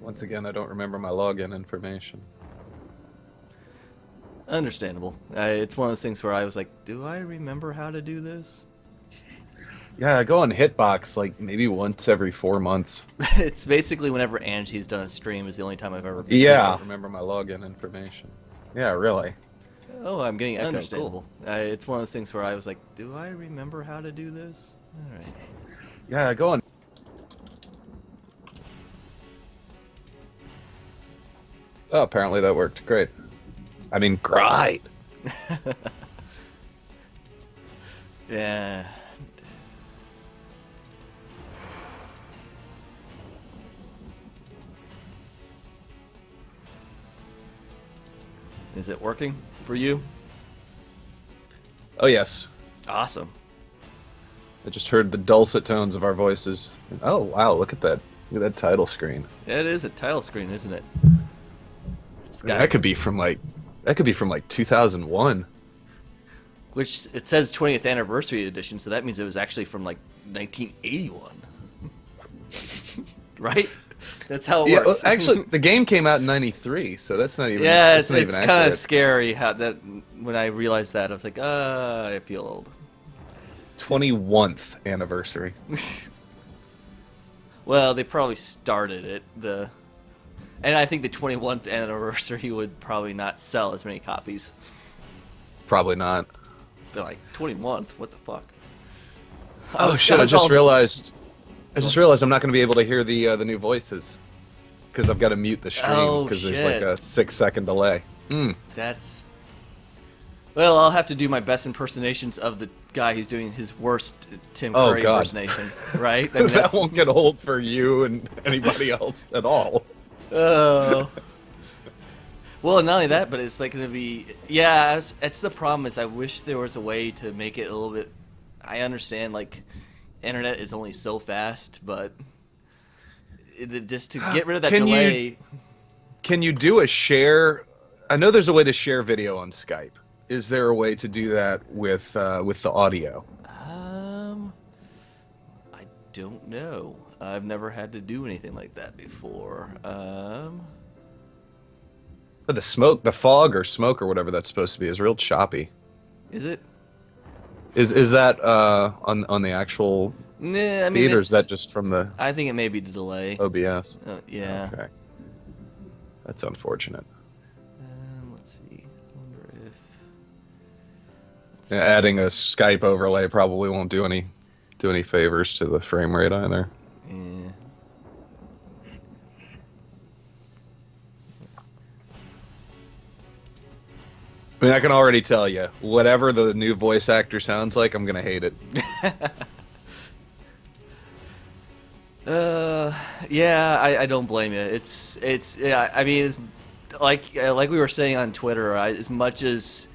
Once again, I don't remember my login information. Understandable. It's one of those things where I was like, do I remember how to do this? Yeah, I go on Hitbox like maybe once every 4 months. It's basically whenever Angie's done a stream is the only time I've ever. Yeah, I don't remember my login information. Yeah, really. Oh, I'm getting echo. Understandable. Cool. It's one of those things where I was like, do I remember how to do this? All right. Yeah, I go on. Oh, apparently that worked. Great. I mean, great. Yeah. Is it working for you? Oh, yes. Awesome. I just heard the dulcet tones of our voices. Oh, wow, look at that. Look at that title screen. It is a title screen, isn't it? That could be from like 2001. Which it says 20th anniversary edition, so that means it was actually from like 1981. Right? That's how it Yeah, well, works. actually, the game came out in '93, so that's not even. Yeah, that's not it's even kind of accurate. scary how that when I realized that I was like, I feel old. 21st anniversary. Well, they probably started it and I think the 21st anniversary would probably not sell as many copies. Probably not. They're like 21st, what the fuck? Oh shit! I just realized I'm not going to be able to hear the new voices because I've got to mute the stream because there's like a 6-second delay. That's. Well, I'll have to do my best impersonations of the guy who's doing his worst Tim Curry impersonation, right? I mean, that won't get old for you and anybody else at all. Oh. Well, not only that, but it's like going to be. Yeah, it's the problem is I wish there was a way to make it a little bit. I understand, like, internet is only so fast, but just to get rid of that delay. Can you do a share? I know there's a way to share video on Skype. Is there a way to do that with the audio? I don't know. I've never had to do anything like that before. But the fog or smoke or whatever that's supposed to be is real choppy. Is it? Is that on the actual Nah, I mean, feed, or is that just from the I think it may be the delay. OBS? Yeah. Okay. That's unfortunate. Let's see. I wonder if. Yeah, adding a Skype overlay probably won't do any favors to the frame rate either. Yeah. I mean, I can already tell you, whatever the new voice actor sounds like, I'm gonna hate it. Yeah, I don't blame you. Yeah, I mean, it's like we were saying on Twitter, as much as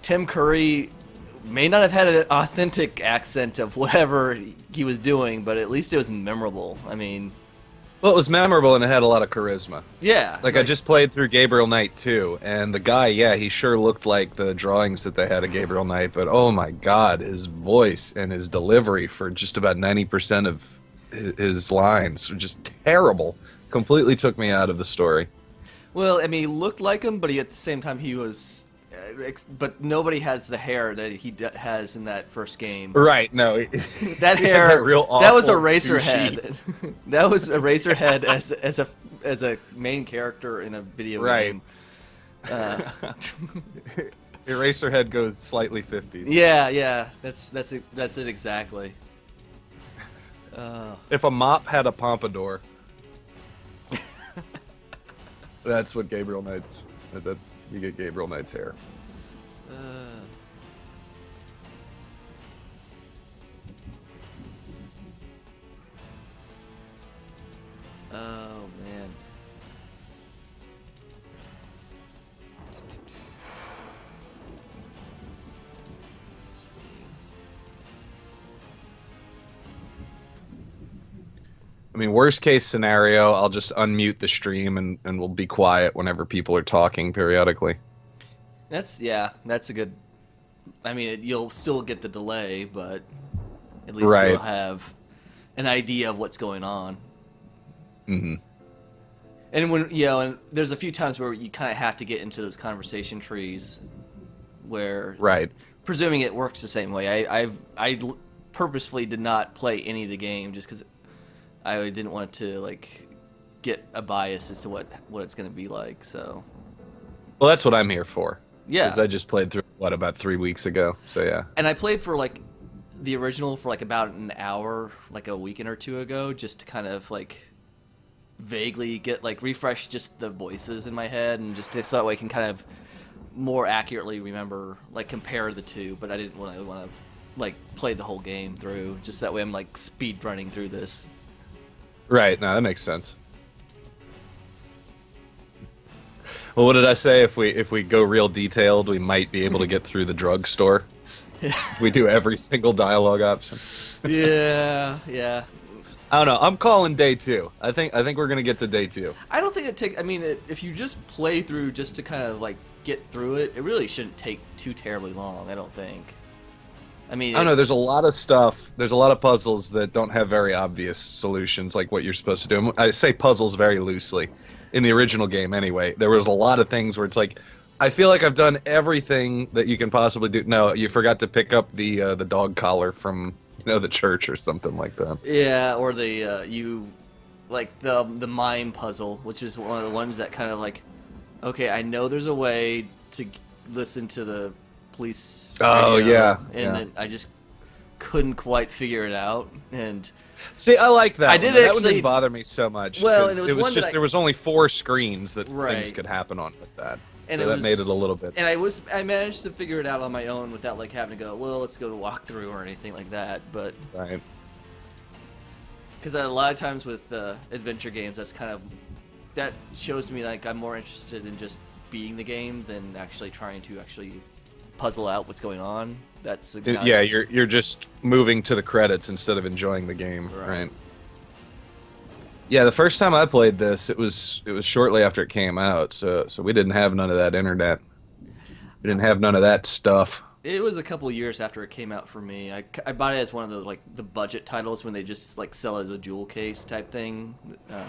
Tim Curry may not have had an authentic accent of whatever he was doing, but at least it was memorable. I mean, well, it was memorable and it had a lot of charisma. Yeah. Like I just played through Gabriel Knight 2, and the guy, yeah, he sure looked like the drawings that they had of Gabriel Knight, but oh my god, his voice and his delivery for just about 90% of his lines were just terrible. Completely took me out of the story. Well, I mean, he looked like him, but at the same time, he was. But nobody has the hair that he has in that first game. Right? No, that hair. That was a racer head. That was a racer head as a main character in a video game. Eraserhead goes slightly 50s. Yeah. That's it exactly. If a mop had a pompadour, that's what Gabriel Knight's. That you get Gabriel Knight's hair. Oh man. I mean, worst case scenario, I'll just unmute the stream and we'll be quiet whenever people are talking periodically. That's a good. I mean, you'll still get the delay, but at least you'll have an idea of what's going on. Mm-hmm. And and there's a few times where you kind of have to get into those conversation trees, where Right. presuming it works the same way. I purposefully did not play any of the game just because I didn't want to like get a bias as to what it's going to be like. So Well, that's what I'm here for. yeah, Because I just played through about 3 weeks ago. So yeah. and I played for like the original for like about an hour, like a weekend or two ago, just to kind of like vaguely get like refresh just the voices in my head, and just so that way I can kind of more accurately remember, like compare the two. But I didn't want to like play the whole game through, just that way I'm like speed running through this. Right. No, that makes sense. Well, what did I say? If we go real detailed, we might be able to get through the drugstore. We do every single dialogue option. Yeah, yeah. I don't know. I'm calling day 2. I think we're gonna get to day 2. I don't think it take. I mean, if you just play through just to kind of like get through it, it really shouldn't take too terribly long. I don't think. I mean, I don't know. There's a lot of stuff. There's a lot of puzzles that don't have very obvious solutions, like what you're supposed to do. I say puzzles very loosely. In the original game, anyway, there was a lot of things where it's like, I feel like I've done everything that you can possibly do. No, you forgot to pick up the dog collar from the church or something like that. Yeah, or the like the mime puzzle, which is one of the ones that kind of like, okay, I know there's a way to listen to the police Oh, radio, yeah, and yeah. then I just couldn't quite figure it out. And See, I like that. I did That one actually- didn't bother me so much. Well, 'cause and it was one just that there was only 4 screens that Right. things could happen on with that, And so it that was- made it a little bit. and I managed to figure it out on my own without like having to go, well, let's go to walkthrough or anything like that. But Right. because a lot of times with adventure games, that shows me like I'm more interested in just beating the game than actually trying to actually puzzle out what's going on. That's Yeah, you're just moving to the credits instead of enjoying the game, right? Yeah, the first time I played this, it was shortly after it came out, so we didn't have none of that internet. We didn't have none of that stuff. It was a couple years after it came out for me. I bought it as one of the like the budget titles when they just like sell it as a jewel case type thing.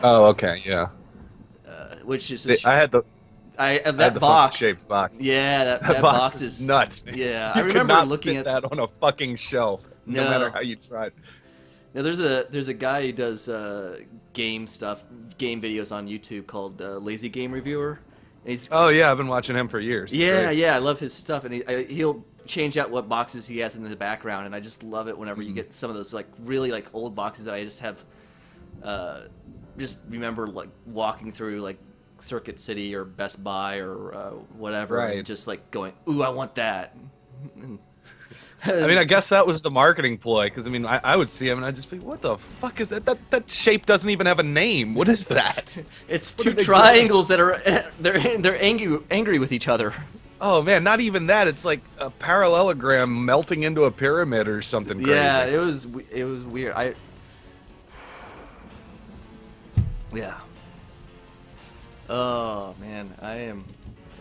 Oh, okay, yeah. Which is See, I had the that box shaped box. Yeah, that box box is is nuts. Man. Yeah, You I remember could not looking fit at that on a fucking shelf, no No. matter how you tried. Now there's a guy who does game videos on YouTube called Lazy Game Reviewer. And he's Oh yeah, I've been watching him for years. It's yeah, great. yeah, I love his stuff, and he'll change out what boxes he has in the background, and I just love it whenever you get some of those like really like old boxes that I just have, just remember like walking through like Circuit City or Best Buy or whatever, Right. and just like going, ooh, I want that. I mean, I guess that was the marketing ploy, because I mean, I would see him and I'd just be, what the fuck is that? That shape doesn't even have a name. What is that? It's What two are they triangles that are they're angry with each other. Oh man, not even that. It's like a parallelogram melting into a pyramid or something crazy. Yeah, it was weird. Yeah. Oh man, I am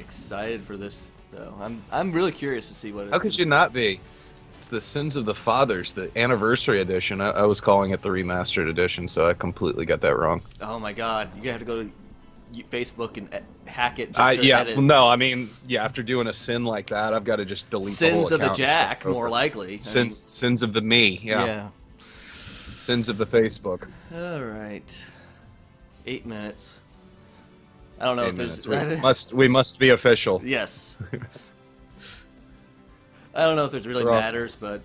excited for this though. I'm really curious to see what. How could you not be? It's the Sins of the Fathers, the anniversary edition. I was calling it the remastered edition, so I completely got that wrong. Oh my God, you have to go to Facebook and hack it. Just to Yeah, edit. well, no, I mean, yeah, after doing a sin like that, I've got to just delete the whole Sins of the account and Jack, start more over. likely. Sins of the me, yeah. Sins of the Facebook. All right. 8 minutes. I don't know 8 if there's. minutes. We must be official. Yes. I don't know if it really For us. matters, but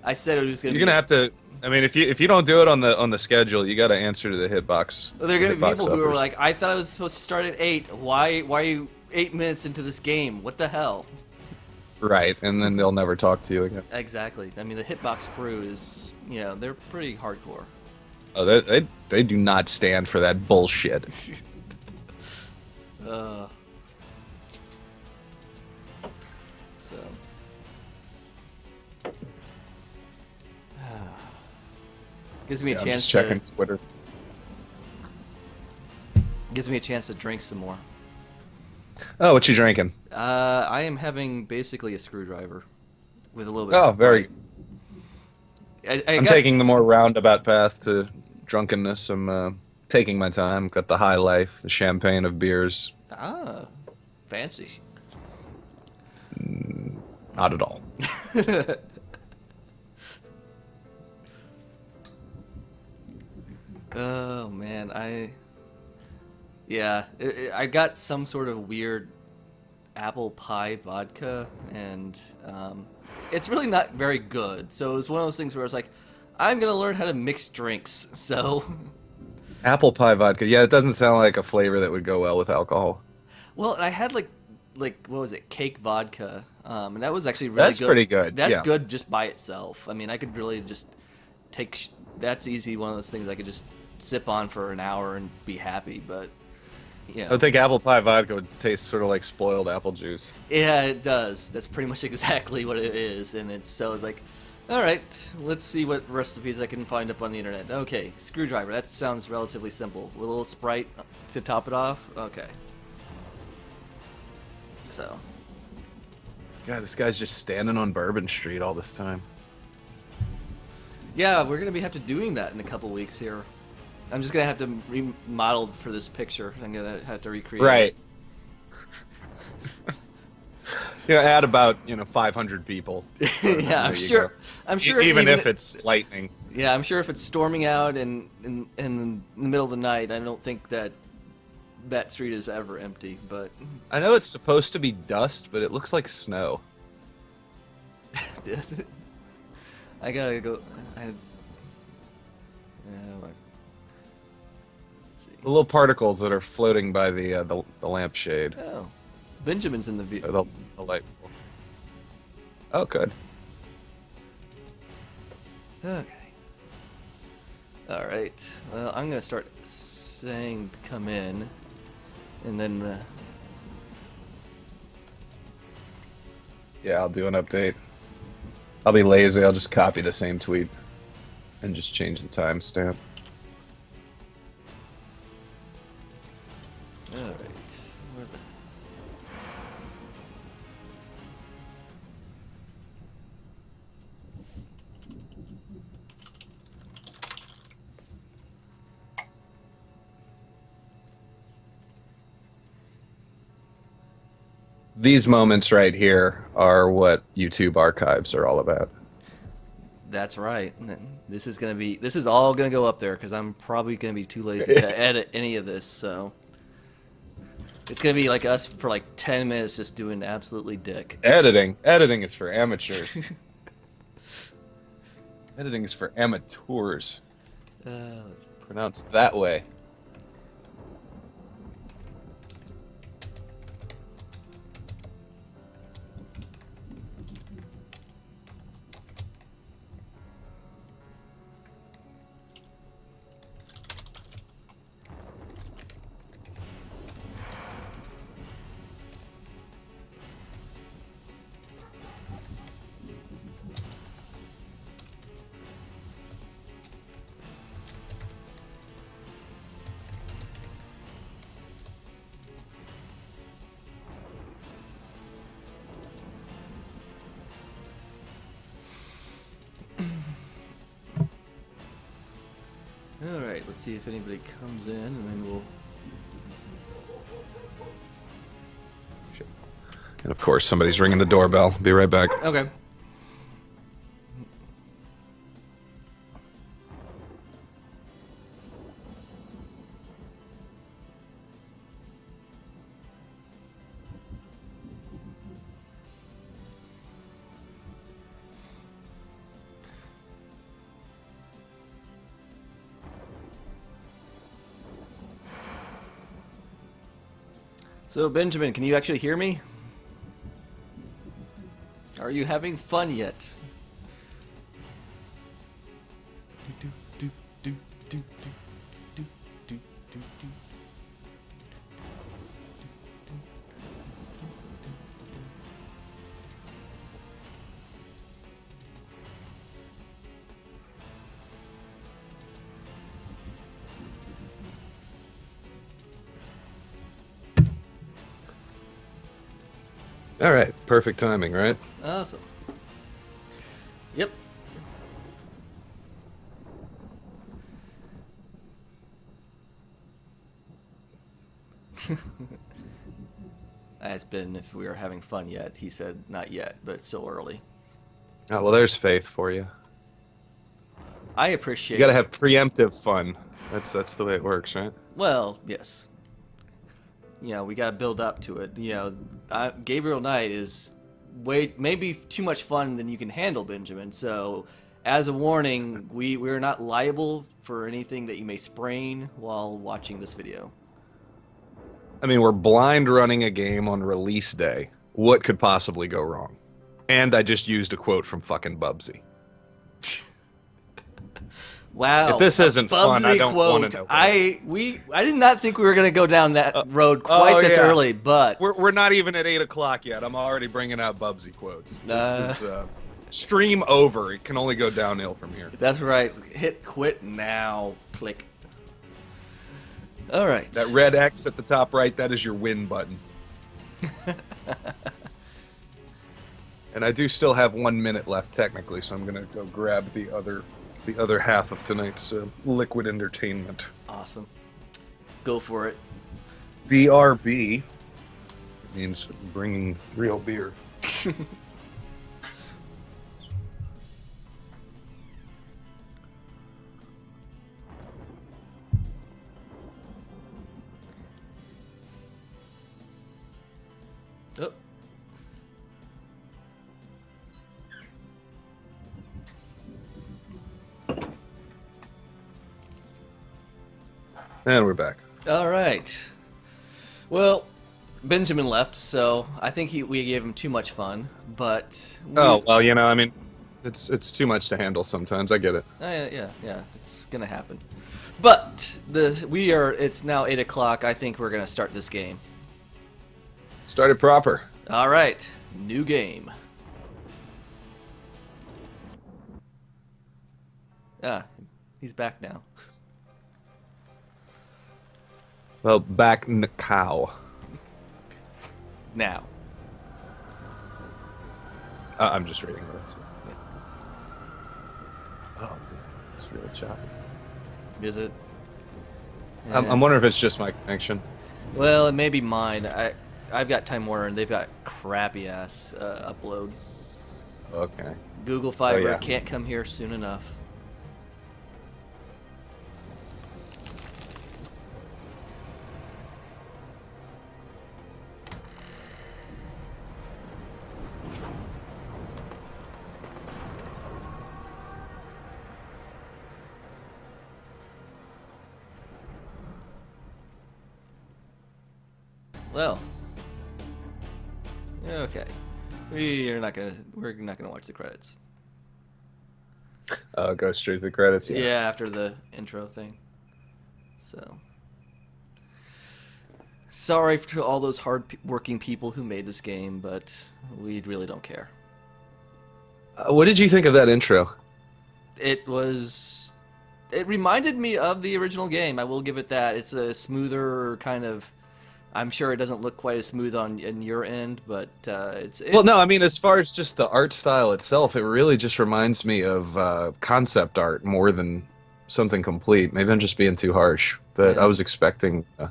I said it was gonna. You're gonna have to. I mean, if you don't do it on the schedule, you got to answer to the hitbox. Well, there are gonna be hitbox people who are uppers. like, I thought I was supposed to start at 8. Why are you 8 minutes into this game? What the hell? Right, and then they'll never talk to you again. Exactly. I mean, the Hitbox crew is, they're pretty hardcore. Oh, they do not stand for that bullshit. So. Gives me a Yeah, I'm chance just checking Twitter. Gives me a chance to drink some more. Oh, what you drinking? I am having basically a screwdriver with a little bit. Oh, of very. Sprite. I'm taking the more roundabout path to drunkenness. I'm Taking my time. Got the high life, the champagne of beers. Ah, fancy. Not at all. Oh man, yeah, I got some sort of weird apple pie vodka, and it's really not very good. So it was one of those things where I was like, I'm gonna learn how to mix drinks. So, Apple pie vodka. Yeah, it doesn't sound like a flavor that would go well with alcohol. well, I had like what was it, cake vodka, and that was actually really That's good. pretty good. That's Yeah. good just by itself. I mean, I could really just take. That's easy. One of those things I could just sip on for an hour and be happy. But you I would know, think apple pie vodka would taste sort of like spoiled apple juice. yeah, it does. That's pretty much exactly what it is, and it's like, all right, let's see what recipes I can find up on the internet. Okay, screwdriver. That sounds relatively simple. With a little Sprite to top it off. Okay, so God, this guy's just standing on Bourbon Street all this time. yeah, we're gonna have to doing that in a couple weeks here. I'm just gonna have to remodel for this picture. I'm gonna have to recreate. Right. Add about 500 people. Yeah, I'm There you sure. go. I'm sure. Even if it's lightning. yeah, I'm sure if it's storming out and in the middle of the night, I don't think that street is ever empty. But I know it's supposed to be dust, but it looks like snow. is it? I gotta go. Let's see. The little particles that are floating by the lampshade. Oh, Benjamin's in the view. Or the light. Oh, good. Okay. All right. Well, I'm gonna start saying "come in," and then Yeah, I'll do an update. I'll be lazy. I'll just copy the same tweet and just change the timestamp. all right. Where the... These moments right here are what YouTube archives are all about. That's right. This is all gonna go up there because I'm probably gonna be too lazy to edit any of this. So it's gonna be like us for like 10 minutes just doing absolutely dick. Editing is for amateurs. Editing is for amateurs. Let's- Pronounced that way. all right. Let's see if anybody comes in, and then we'll. And of course, somebody's ringing the doorbell. Be right back. Okay. So Benjamin, can you actually hear me? Are you having fun yet? All right, perfect timing, right? Awesome. Yep. Asked Ben if we were having fun yet. He said not yet, but it's still early. Oh, well, there's faith for you. I You appreciate. got to have preemptive fun. That's the way it works, right? Well, yes. You know, we got to build up to it. You know, Gabriel Knight is maybe too much fun than you can handle, Benjamin. So, as a warning, we're not liable for anything that you may sprain while watching this video. I mean, we're blind running a game on release day. What could possibly go wrong? And I just used a quote from fucking Bubsy. Wow. If this isn't fun, I don't want to know. I did not think we were going to go down that road quite this early, but we're not even at 8 o'clock yet. I'm already bringing out Bubsy quotes. This is stream over. It can only go downhill from here. That's right. Hit quit now. Click. All right. That red X at the top right, that is your win button. And I do still have 1 minute left technically, so I'm going to go grab the other half of tonight's liquid entertainment. Awesome. Go for it. BRB means bringing real beer. Oh. And we're back. All right. Well, Benjamin left, so I think we gave him too much fun. But Oh well, you know, I mean, it's too much to handle sometimes. I get it. yeah, it's gonna happen. But it's now 8 o'clock. I think we're gonna start this game. Started proper. All right, new game. Ah, he's back now. Well, back in the cow. Now. I'm just reading this. Oh, it's really choppy. Is it? I'm wondering if it's just my connection. Well, it may be mine. I've got Time Warner, and they've got crappy ass upload. Okay. Google Fiber yeah. can't come here soon enough. Well, okay. We're not gonna watch the credits. Go straight to the credits. Yeah, after the intro thing. So, sorry to all those hard-working people who made this game, but we really don't care. What did you think of that intro? It reminded me of the original game. I will give it that. It's a smoother kind of. I'm sure it doesn't look quite as smooth in your end, but it's. Well, no, I mean, as far as just the art style itself, it really just reminds me of concept art more than something complete. Maybe I'm just being too harsh, but Yeah. I was expecting, I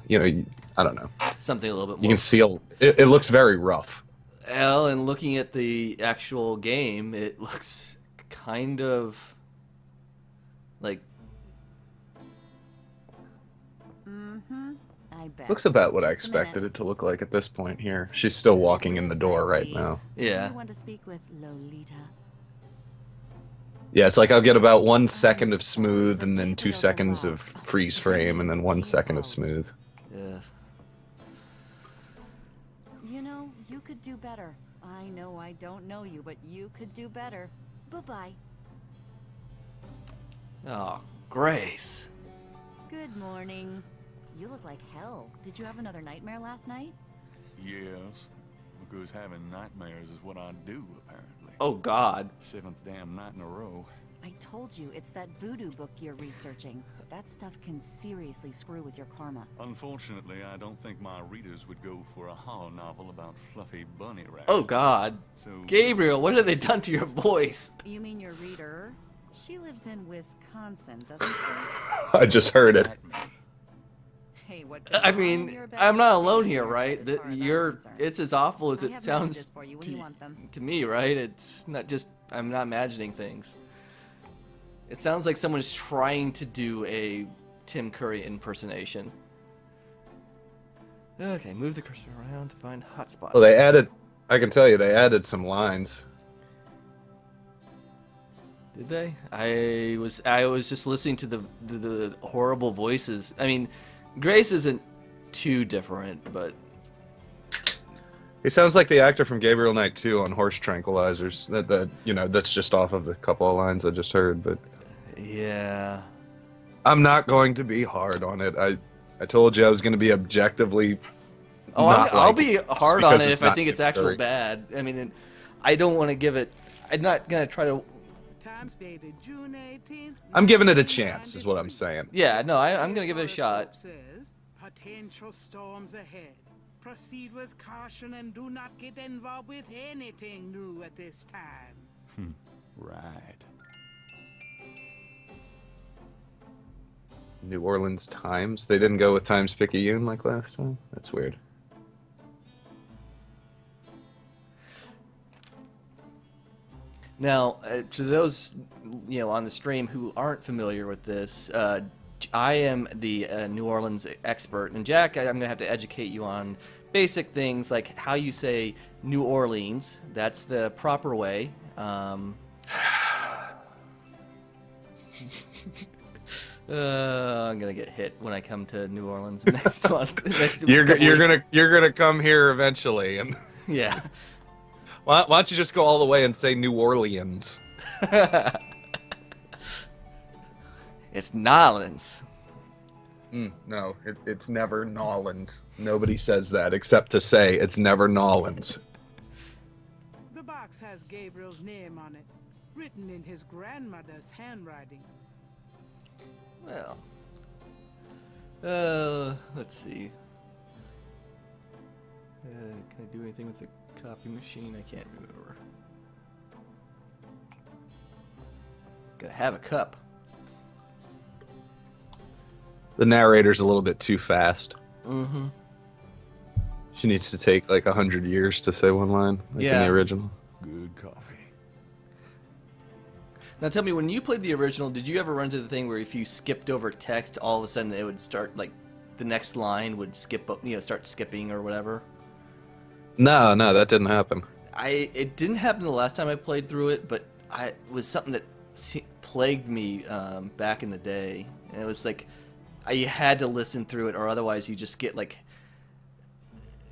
don't know. Something a little bit more. You can see it looks very rough. Well, and looking at the actual game, it looks kind of like. I bet. Looks about what I Just a minute. expected it to look like at this point here. She's still walking in the door right now. Yeah. You want to speak with Lolita? Yeah, it's like I'll get about 1 second of smooth and then 2 seconds of freeze frame and then 1 second of smooth. Yeah. You know, you could do better. I know I don't know you, but you could do better. Bye-bye. Oh, Grace. Good morning. You look like hell. Did you have another nightmare last night? Yes, because having nightmares is what I do, apparently. Oh God. 7th damn night in a row. I told you, it's that voodoo book you're researching. That stuff can seriously screw with your karma. Unfortunately, I don't think my readers would go for a horror novel about fluffy bunny rabbits. Oh God. So, Gabriel, what have they done to your voice? You mean your reader? She lives in Wisconsin, doesn't she? I just heard it. at me. Hey, Hey, what I goes on in mean, your bed I'm not stays alone in here, your right? bed as far as I'm You're, concerned. it's as awful as I it have sounds messages for you when you want them. to me, right? It's not just, I'm not imagining things. It sounds like someone's trying to do a Tim Curry impersonation. Okay, move the cursor around to find hotspots. Well, they added. I can tell you, they added some lines. Did they? I was just listening to the horrible voices. I mean, Grace isn't too different, but He sounds like the actor from Gabriel Knight 2 on Horse Tranquilizers. That's just off of the couple of lines I just heard. But yeah. I'm not going to be hard on it. I told you I was going to be objectively. Oh, not I'll like be it, just hard on because it it's if I not think it's Tim actual Curry. bad. I mean, I don't want to give it. I'm not gonna try to. Times dated June 18th. I'm giving it a chance, is what I'm saying. Yeah, no, I'm gonna give it a shot. Says, potential storms ahead. Proceed with caution and do not get involved with anything new at this time. Right. New Orleans Times. They didn't go with Times Picayune like last time. That's weird. Now, to those on the stream who aren't familiar with this, I am the New Orleans expert, and Jak, I'm gonna have to educate you on basic things like how you say New Orleans. That's the proper way. I'm gonna get hit when I come to New Orleans next month. You're gonna come here eventually, and Yeah. why don't you just go all the way and say New Orleans? It's Nolans. No, it's never Nolans. Nobody says that except to say it's never Nolans. The box has Gabriel's name on it, written in his grandmother's handwriting. Well, let's see. Can I do anything with the coffee machine? I can't remember. Gotta have a cup. The narrator's a little bit too fast. Mm-hmm. She needs to take like 100 years to say one line, like in Yeah. the original. Good coffee. Now tell me, when you played the original, did you ever run into the thing where if you skipped over text, all of a sudden it would start, like, the next line would skip, start skipping or whatever? No, that didn't happen. It didn't happen the last time I played through it, but it was something that plagued me back in the day. And it was like, you had to listen through it, or otherwise you just get, like,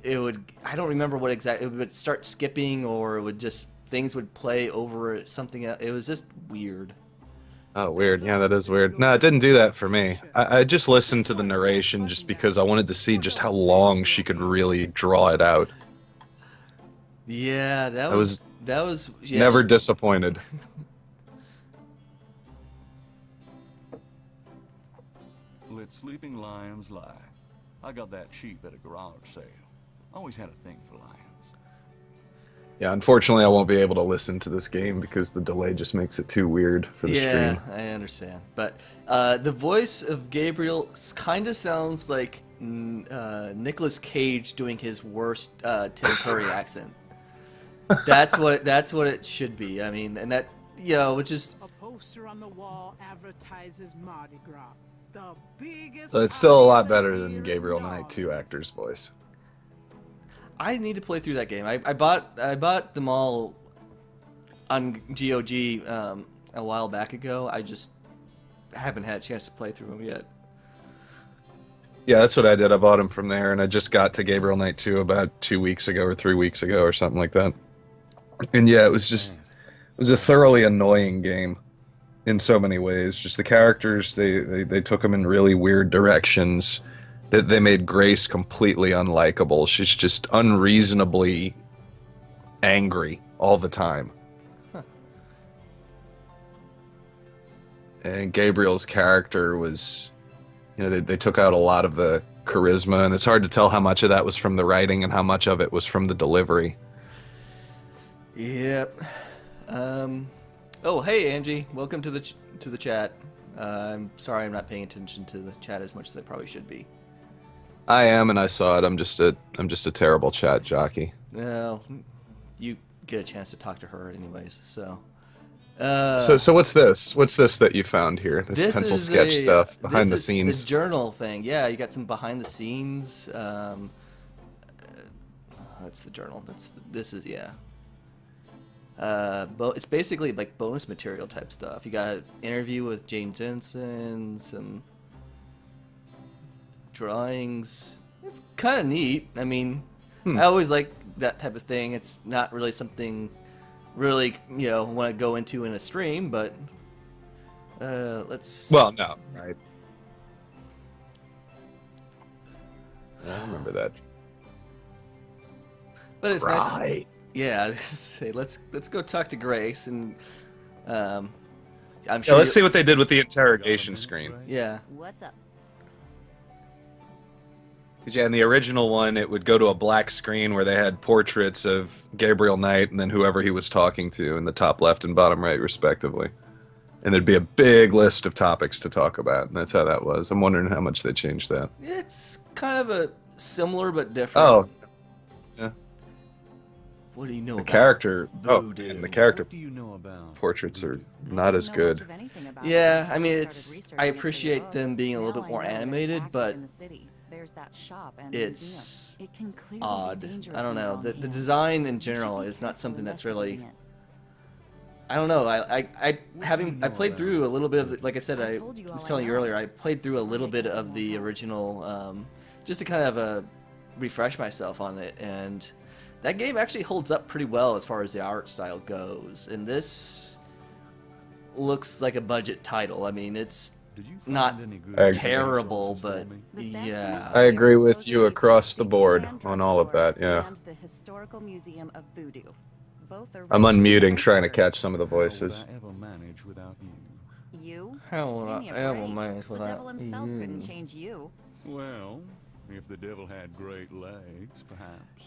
it would, I don't remember what exactly, it would start skipping, or it would just, things would play over something else. It was just weird. Oh, weird. Yeah, that is weird. No, it didn't do that for me. I just listened to the narration just because I wanted to see just how long she could really draw it out. Yeah, that I was yeah, Never disappointed. Let sleeping lions lie. I got that cheap at a garage sale. Always had a thing for lions. Yeah, unfortunately, I won't be able to listen to this game because the delay just makes it too weird for the Yeah, stream. I understand. But the voice of Gabriel kind of sounds like Nicolas Cage doing his worst Tim Curry accent. That's what it should be. I mean, and that which is A poster on the wall advertises Mardi Gras. The biggest So it's still a lot party better of the than year Gabriel in Knight 2 actor's voice. I need to play through that game. I bought them all on GOG a while back ago. I just haven't had a chance to play through them yet. Yeah, that's what I did. I bought him from there, and I just got to Gabriel Knight 2 about 2 weeks ago or 3 weeks ago or something like that. And yeah, it was a thoroughly annoying game in so many ways. Just the characters, they took them in really weird directions. They made Grace completely unlikable. She's just unreasonably angry all the time. Huh. And Gabriel's character was, they took out a lot of the charisma, and it's hard to tell how much of that was from the writing and how much of it was from the delivery. Yep. Oh, hey Angie, welcome to the chat. I'm sorry I'm not paying attention to the chat as much as I probably should be. I am, and I saw it. I'm just a terrible chat jockey. No, you get a chance to talk to her anyways. So, So what's this? What's this that you found here? This this pencil is sketch stuff behind the this is the scenes. journal thing. Yeah, you got some behind the scenes. That's the journal. This is yeah. It's basically like bonus material type stuff. You got an interview with Jane Jensen, some drawings. It's kind of neat. I mean, I always like that type of thing. It's not really something really, want to go into in a stream, but let's. Well, no, right. I remember that. But it's nice. Right. Yeah, say let's go talk to Grace, and I'm Yeah, sure. let's see what they did with the interrogation screen. Yeah. What's up? Yeah, in the original one, it would go to a black screen where they had portraits of Gabriel Knight and then whoever he was talking to in the top left and bottom right, respectively. And there'd be a big list of topics to talk about, and that's how that was. I'm wondering how much they changed that. It's kind of a similar but different. Oh, yeah. What do you know The about character. Oh, voodoo? and the character What do you know about portraits are I not didn't as know good. much of anything about Yeah, it I until mean, started it's. researching I it for the appreciate book. them being a little Now bit I more know there's animated, active but in the city. There's that shop and it's museum. It can clearly be odd. dangerous I don't in the know. wrong The hands. design in You should general be is not careful something that's really. investigating I don't know. I do you I know played about through a little bit of like I said I I told you all was I telling you know. earlier. I played through a It's little not bit making of it the more fun. original, just to kind of refresh myself on it, and that game actually holds up pretty well as far as the art style goes. And this looks like a budget title. I mean, it's Did you not find any good I- terrible, resources for but me? The best yeah. I agree with is you across the board on all of Drugstore that, yeah. And the Historical Museum of Voodoo. Both are I'm really unmuting, good. trying to catch some of the How would voices. I ever manage without you? You? How will Give me a I ever break. manage The without devil himself couldn't you? change you. Well, if the devil had great legs, perhaps.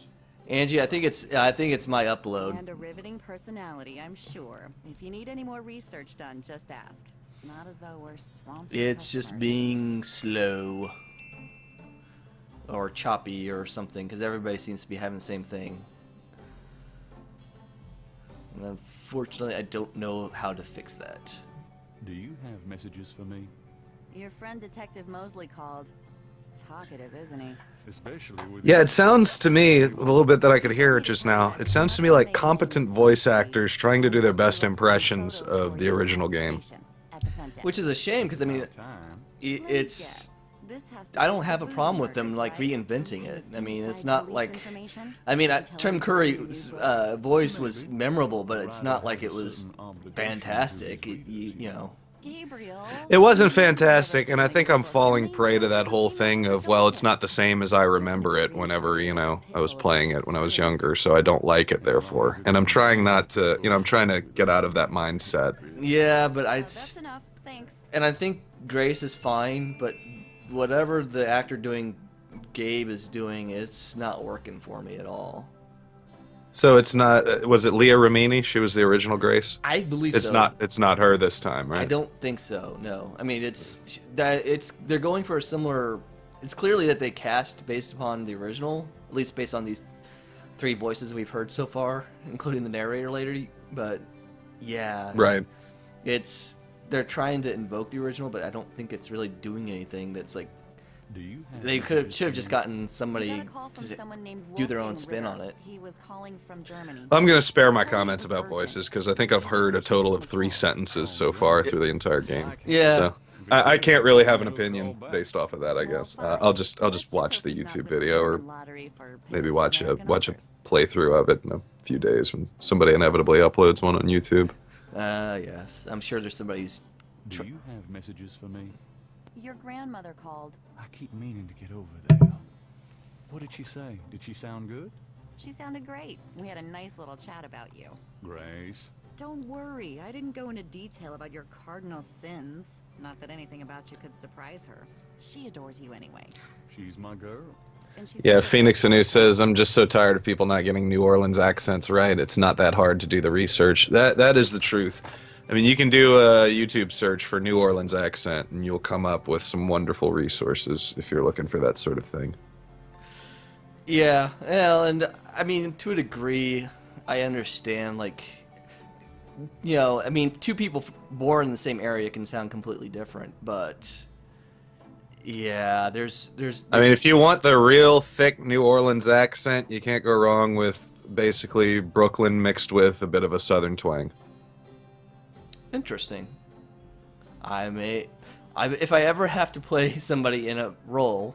Angie, I think it's my upload. And a riveting personality, I'm sure. If you need any more research done, just ask. It's not as though we're swamped with It's just customers. being slow or choppy or something, because everybody seems to be having the same thing. And unfortunately, I don't know how to fix that. Do you have messages for me? Your friend Detective Mosley called. Talkative, isn't he? Especially with Yeah, it sounds to me, a little bit that I could hear it just now, it sounds to me like competent voice actors trying to do their best impressions of the original game. Which is a shame, because I mean, about time. it's. I don't have a problem with them like reinventing it. I mean, it's not like. I mean, Tim Curry's voice was memorable, but it's not like it was fantastic. You know. Gabriel. It wasn't fantastic, and I think I'm falling prey to that whole thing of, well, it's not the same as I remember it whenever, I was playing it when I was younger, so I don't like it, therefore. And I'm trying not to, I'm trying to get out of that mindset. Yeah, but That's enough. Thanks. and I think Grace is fine, but whatever the actor doing Gabe is doing, it's not working for me at all. So it's not, was it Leah Remini? She was the original Grace? I believe It's so. it's not her this time, right? I don't think so. No, I mean they're going for a similar. It's clearly that they cast based upon the original, at least based on these three voices we've heard so far, including the narrator later. But yeah, Right. they're trying to invoke the original, but I don't think it's really doing anything that's like. Do you have They should messages have for just me? gotten We got somebody a call from to someone named do their own Wolfgang spin Ritter. on it. He was calling from Germany. I'm going to spare my comments about voices because I think I've heard a total of 3 sentences so far through the entire game. Yeah. So I can't really have an opinion based off of that, I guess. I'll just watch the YouTube video or maybe watch a playthrough of it in a few days when somebody inevitably uploads one on YouTube. Yes, I'm sure there's somebody who's. Do you have messages for me? Your grandmother called. I keep meaning to get over there. What did she say? Did she sound good? She sounded great. We had a nice little chat about you. Grace. Don't worry, I didn't go into detail about your cardinal sins. Not that anything about you could surprise her. She adores you anyway. She's my girl. And she Yeah, said- Phoenix Anu says, I'm just so tired of people not getting New Orleans accents right. It's not that hard to do the research. That is the truth. I mean, you can do a YouTube search for New Orleans accent, and you'll come up with some wonderful resources if you're looking for that sort of thing. Yeah, well, and I mean, to a degree, I understand. Like, you know, I mean, two people born in the same area can sound completely different, but yeah, I mean, if you want the real thick New Orleans accent, you can't go wrong with basically Brooklyn mixed with a bit of a southern twang. interesting. If I ever have to play somebody in a role,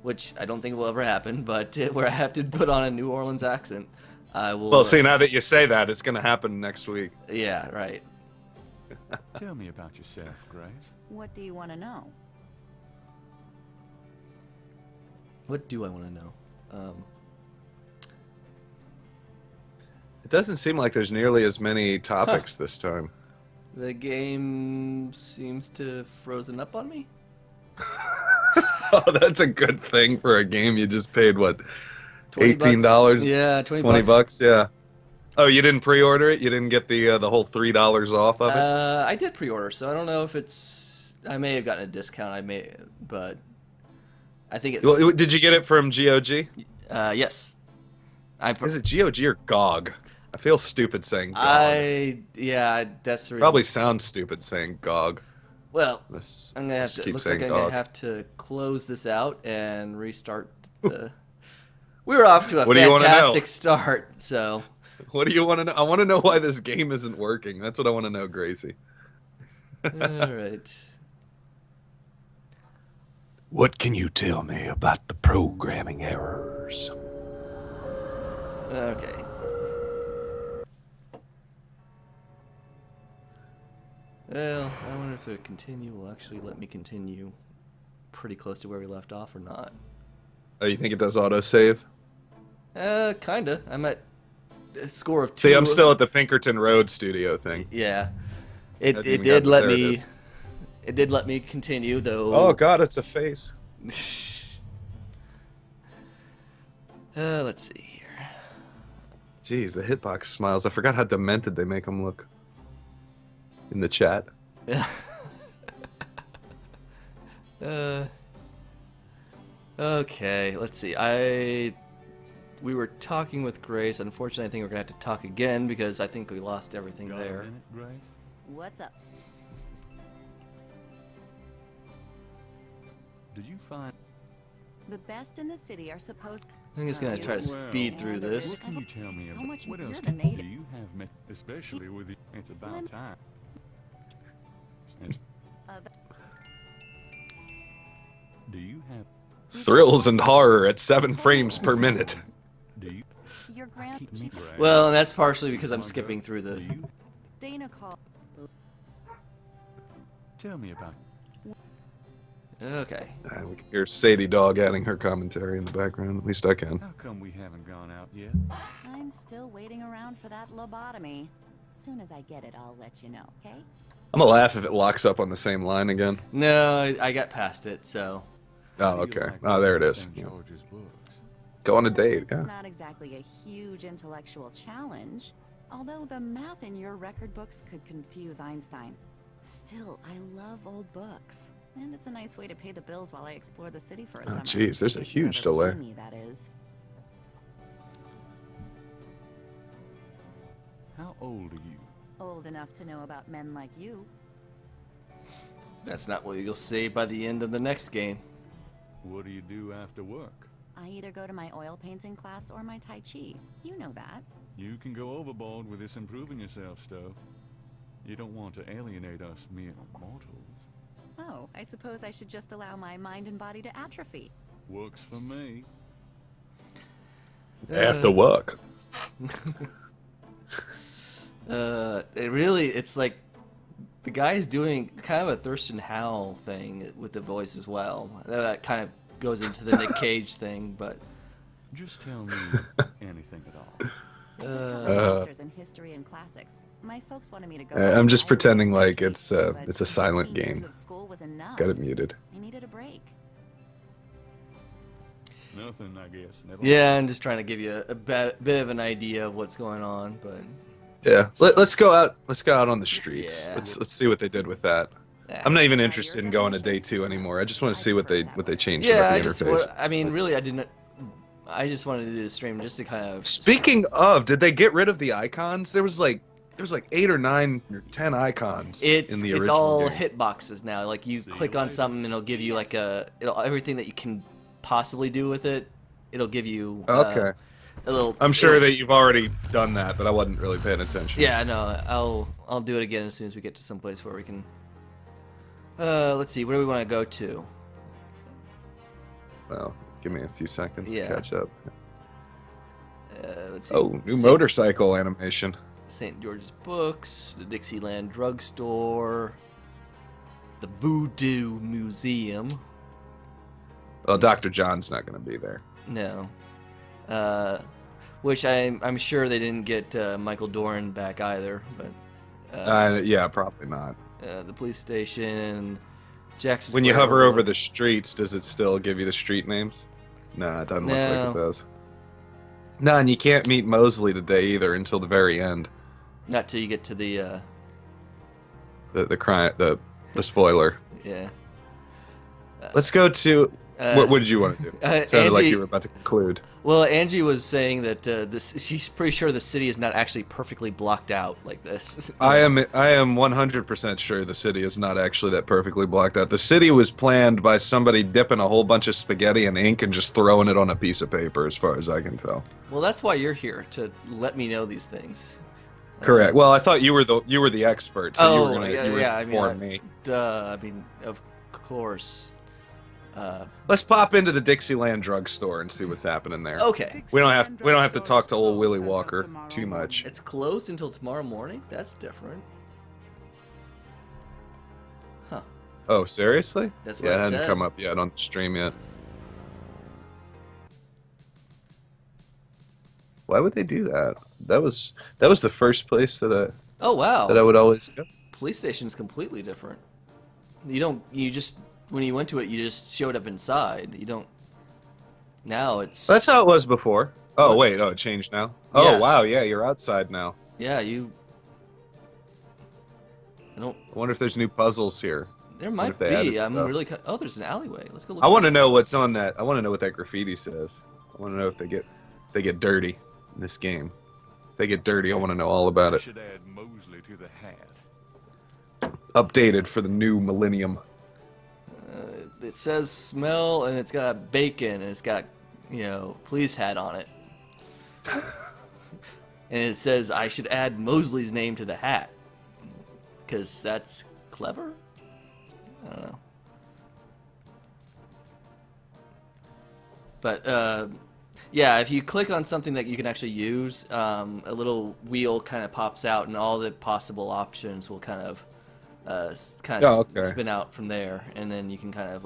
which I don't think will ever happen, but where I have to put on a New Orleans accent, I will. Well, see, now that you say that, it's going to happen next week. Yeah, right. Tell me about yourself, Grace. What do you want to know? What do I want to know? It doesn't seem like there's nearly as many topics this time. The game seems to have frozen up on me. Oh, that's a good thing for a game you just paid, what, $20? $18? Yeah, 20 $20, yeah. Oh, you didn't pre-order it? You didn't get the whole $3 off of it? I did pre-order, so I don't know if it's. I may have gotten a discount. But I think it's. Well, did you get it from GOG? Yes. Is it GOG or GOG? I feel stupid saying GOG. Yeah, that's the reason. Probably sounds stupid saying GOG. Well, Let's I'm gonna have just to. keep Looks saying like I'm gonna GOG. have to close this out and restart the. We were off to a What do you wanna know? fantastic start, so. What do you want to know? I want to know why this game isn't working. That's what I want to know, Gracie. All right. What can you tell me about the programming errors? Okay. Well, I wonder if the continue will actually let me continue pretty close to where we left off or not. Oh, you think it does autosave? Kinda. I'm at a score of 2. See, I'm still at the Pinkerton Road studio thing. Yeah. It Haven't even did gotten- let there it me. is. It did let me continue though. Oh God, it's a face. Let's see here. Jeez, the hitbox smiles. I forgot how demented they make them look. In the chat. Okay, let's see. We were talking with Grace. Unfortunately, I think we're gonna have to talk again because I think we lost everything Got a there. minute, Grace? What's up? Did you find... The best in the city are supposed. I'm just gonna try to speed through this. What can you tell me So about... much What else weirder can native. do you have met... Especially with the... It's about time. And do you have... Thrills and horror at 7 frames per minute. Do you... Your grand. Keep me She's right. Well, and that's partially because I'm Wanna go? skipping through Do the. you... Dana called. Tell me about... Okay. We can hear Sadie Dog adding her commentary in the background. At least I can. How come we haven't gone out yet? I'm still waiting around for that lobotomy. Soon as I get it, I'll let you know. Okay? I'm gonna laugh if it locks up on the same line again. No, I got past it, so. Oh, Do you okay. like Oh, there it reading is. St. Yeah. George's books? Go on a date, It's yeah. not exactly a huge intellectual challenge, although the math in your record books could confuse Einstein. Still, I love old books, and it's a nice way to pay the bills while I explore the city for a summer. Jeez, there's a If you huge ever delay. pay me, that is. How old are you? Old enough to know about men like you. That's not what you'll see by the end of the next game. What do you do after work? I either go to my oil painting class or my Tai Chi. You know that. You can go overboard with this improving yourself stuff. You don't want to alienate us mere mortals. Oh, I suppose I should just allow my mind and body to atrophy. Works for me. After work. It's like the guy's doing kind of a Thurston Howell thing with the voice as well. That kind of goes into the Nick Cage thing, but Just tell me anything at all. I just got my master's in history and classics. My folks wanted me to go. I'm just I pretending was like but it's a silent 15 years game. of school was enough. Got it muted. I needed a break. Nothing, I guess. Never yeah, I'm just trying to give you a bit of an idea of what's going on, but Yeah. Let's go out. Let's go out on the streets. Yeah. Let's see what they did with that. yeah. I'm not even interested in going to day 2 anymore. I just want to see what they changed about Yeah, the I just, interface. I mean, really, I didn't. I just wanted to do the stream just to kind of. Speaking of, did they get rid of the icons? There was like 8 or 9 or 10 icons in the original It's all game. hitboxes now. Like you click on something and it'll give you like everything that you can possibly do with it. It'll give you Okay. a little. I'm sure that you've already done that, but I wasn't really paying attention. Yeah, no, I'll do it again as soon as we get to some place where we can. Let's see, where do we want to go to? Well, give me a few seconds Yeah. to catch up. Let's see. Oh, new motorcycle animation. St. George's Books, the Dixieland Drugstore, the Voodoo Museum. Well, Dr. John's not going to be there. No. Which I'm sure they didn't get Michael Doran back either, but Yeah, probably not. the police station, Jackson. When you Square hover over Overlook. the streets, does it still give you the street names? No, it doesn't look like No. it does. No, and you can't meet Mosley today either until the very end. Not till you get to the The spoiler. yeah. Let's go to what did you want to do? It sounded like Angie- you were about to conclude. Well, Angie was saying that she's pretty sure the city is not actually perfectly blocked out like this. I am 100% sure the city is not actually that perfectly blocked out. The city was planned by somebody dipping a whole bunch of spaghetti in ink and just throwing it on a piece of paper, as far as I can tell. Well, that's why you're here, to let me know these things. Correct. Well, I thought you were the expert, so you were gonna yeah, inform me. Duh, I mean, of course. Let's pop into the Dixieland drugstore and see what's happening there. Okay. We don't have to talk to old Willie Walker too much. It's closed until tomorrow morning? That's different. Huh. Oh, seriously? That's what yeah, it it hadn't said. come up yet on stream yet. Why would they do that? That was the first place that Oh, wow. I would always go. Police station's completely different. You just, when you went to it, you just showed up inside. You don't, now it's... That's how it was before. Oh, What? wait, it changed now? Oh, Yeah. wow, yeah, you're outside now. Yeah, I wonder if there's new puzzles here. there What might if they added be. I'm stuff? really, oh, there's an alleyway. Let's go look. I want to know what's on that. I want to know what that graffiti says. I want to know if they get dirty in this game. If they get dirty, I want to know all about I it. should add Mosley to the hat. Updated for the new millennium. It says smell, and it's got bacon, and it's got, police hat on it. And it says I should add Mosley's name to the hat. Because that's clever? I don't know. But, yeah, if you click on something that you can actually use, a little wheel kind of pops out, and all the possible options will kind of spin out from there, and then you can kind of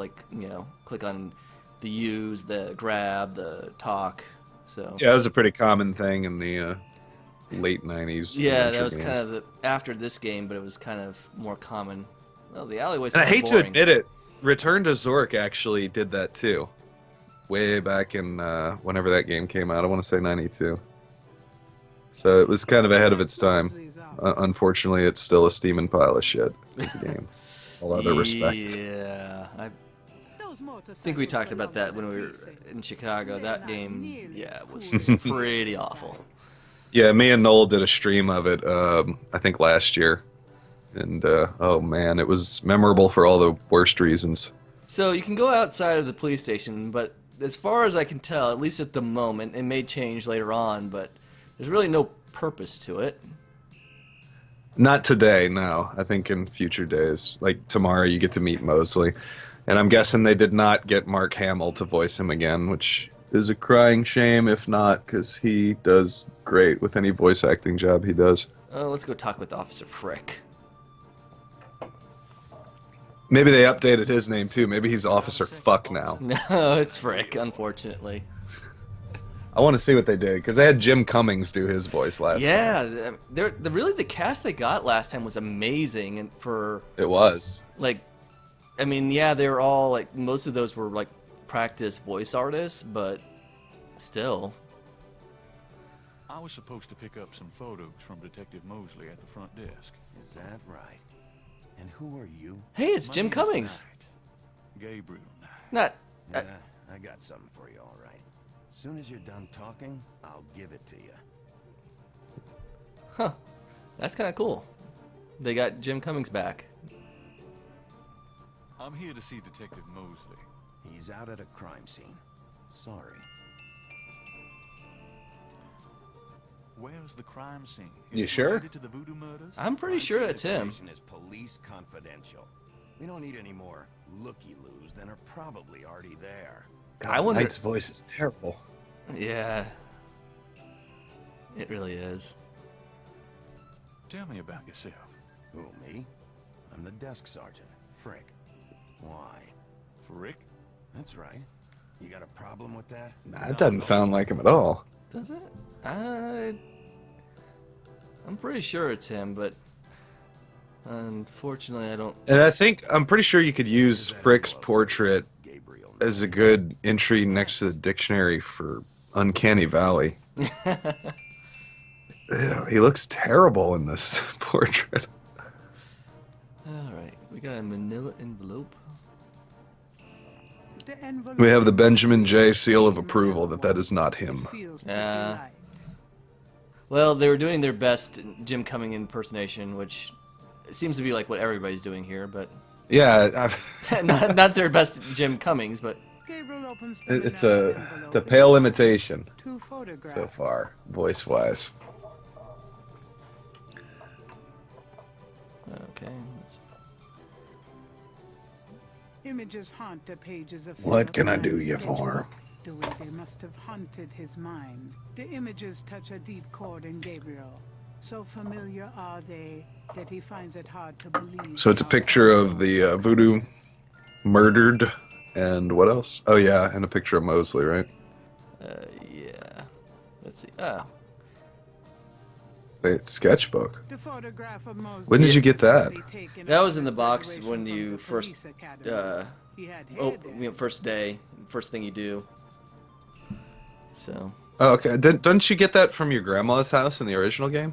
click on the use, the grab, the talk. So Yeah, that was a pretty common thing in the late 90s. yeah, that adventure was games. kind of after this game, but it was kind of more common. Well, the alleyways. And I kinda hate to boring. admit it, Return to Zork actually did that too. Way back in whenever that game came out, I want to say 92. So it was kind of ahead of its time. Unfortunately, it's still a steaming pile of shit as a game. All other respects. Yeah, I think we talked about that when we were in Chicago. That game, yeah, was pretty awful. Yeah, me and Noel did a stream of it, I think last year. And, oh man, it was memorable for all the worst reasons. So you can go outside of the police station, but as far as I can tell, at least at the moment, it may change later on, but there's really no purpose to it. Not today, no. I think in future days. Like tomorrow you get to meet Mosley. And I'm guessing they did not get Mark Hamill to voice him again, which is a crying shame if not, because he does great with any voice acting job he does. Let's go talk with Officer Frick. Maybe they updated his name too. Maybe he's Officer Fuck now. No, it's Frick, unfortunately. I want to see what they did, because they had Jim Cummings do his voice last time. Yeah, really the cast they got last time was amazing, and for It was. I mean, yeah, they were all most of those were practice voice artists, but still. I was supposed to pick up some photos from Detective Mosley at the front desk. Is that right? And who are you? Hey, it's My Jim name's Cummings. Knight. Gabriel Knight. Not Yeah, I got something for you, all right. Soon as you're done talking, I'll give it to you. Huh. That's kind of cool. They got Jim Cummings back. I'm here to see Detective Mosley. He's out at a crime scene. Sorry. Where's the crime scene? You it sure? related to the voodoo murders? I'm pretty sure that's him. Information is police confidential. We don't need any more looky-loos than are probably already there. I wonder. Knight's voice is terrible. Yeah. It really is. Tell me about yourself. Who, me? I'm the desk sergeant, Frick. Why? Frick? That's right. You got a problem with that? Nah, it doesn't sound like him at all. Does it? I'm pretty sure it's him, but unfortunately I don't. And I'm pretty sure you could use Frick's portrait Gabriel as a good entry next to the dictionary for Uncanny Valley. Ew, he looks terrible in this portrait. Alright, we got a manila envelope. The envelope We have the Benjamin J. seal of approval that is not him. feels Yeah. like. Well, they were doing their best Jim Cummings impersonation, which seems to be like what everybody's doing here, but Yeah, not their best Jim Cummings, but Gabriel opens the it's manila a envelope pale imitation Two photographs. so far, voice-wise. okay. Images haunt the pages of What can I Philip do Man's you sketchbook, for? the way they must have haunted his mind. The images touch a deep chord in Gabriel. So familiar are they that he finds it hard to believe. So it's a picture of the voodoo murdered, and what else? Oh yeah, and a picture of Mosley, right? Yeah. Let's see. Oh. Wait, sketchbook. The photograph of Mosley When did you get that? taken That was in upon the his box graduation when from you the first, police academy. He had hair then. first day, first thing you do. So. Oh, okay. Didn't you get that from your grandma's house in the original game?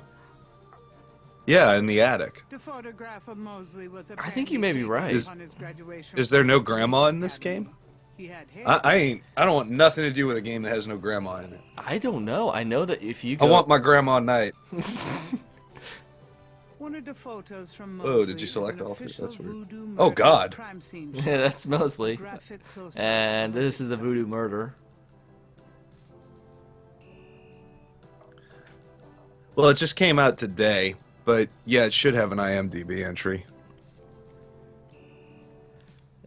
Yeah, in the attic. The photograph of Mosley was I think you may be right. Is there no grandma in this game? He had hair I don't want nothing to do with a game that has no grandma in it. I don't know. I know that if you go... I want my grandma Knight. One of the photos from Oh, Mosley did you is select an all three? official That's weird. voodoo Oh, murderous God. crime scene Yeah, shot. that's Mosley. Graphic close-up And of this is the voodoo murder. Well, it just came out today, but yeah, it should have an IMDb entry.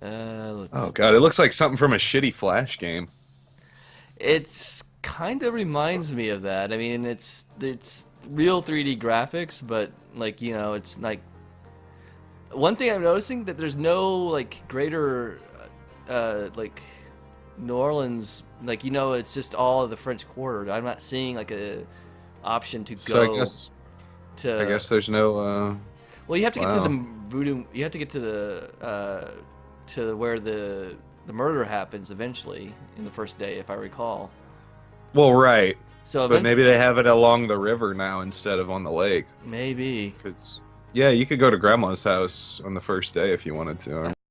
Oh god, it looks like something from a shitty Flash game. It's kind of reminds me of that. I mean, it's real 3D graphics, but like, you know, it's like one thing I'm noticing that there's no like greater like New Orleans, like, you know, it's just all of the French Quarter. I'm not seeing like a option to go So I guess there's no well, you have to get to wow. the voodoo. You have to get to the to where the murder happens eventually in the first day, if I recall. well, right. So But maybe they have it along the river now instead of on the lake. maybe. 'Cause, yeah, you could go to grandma's house on the first day if you wanted to.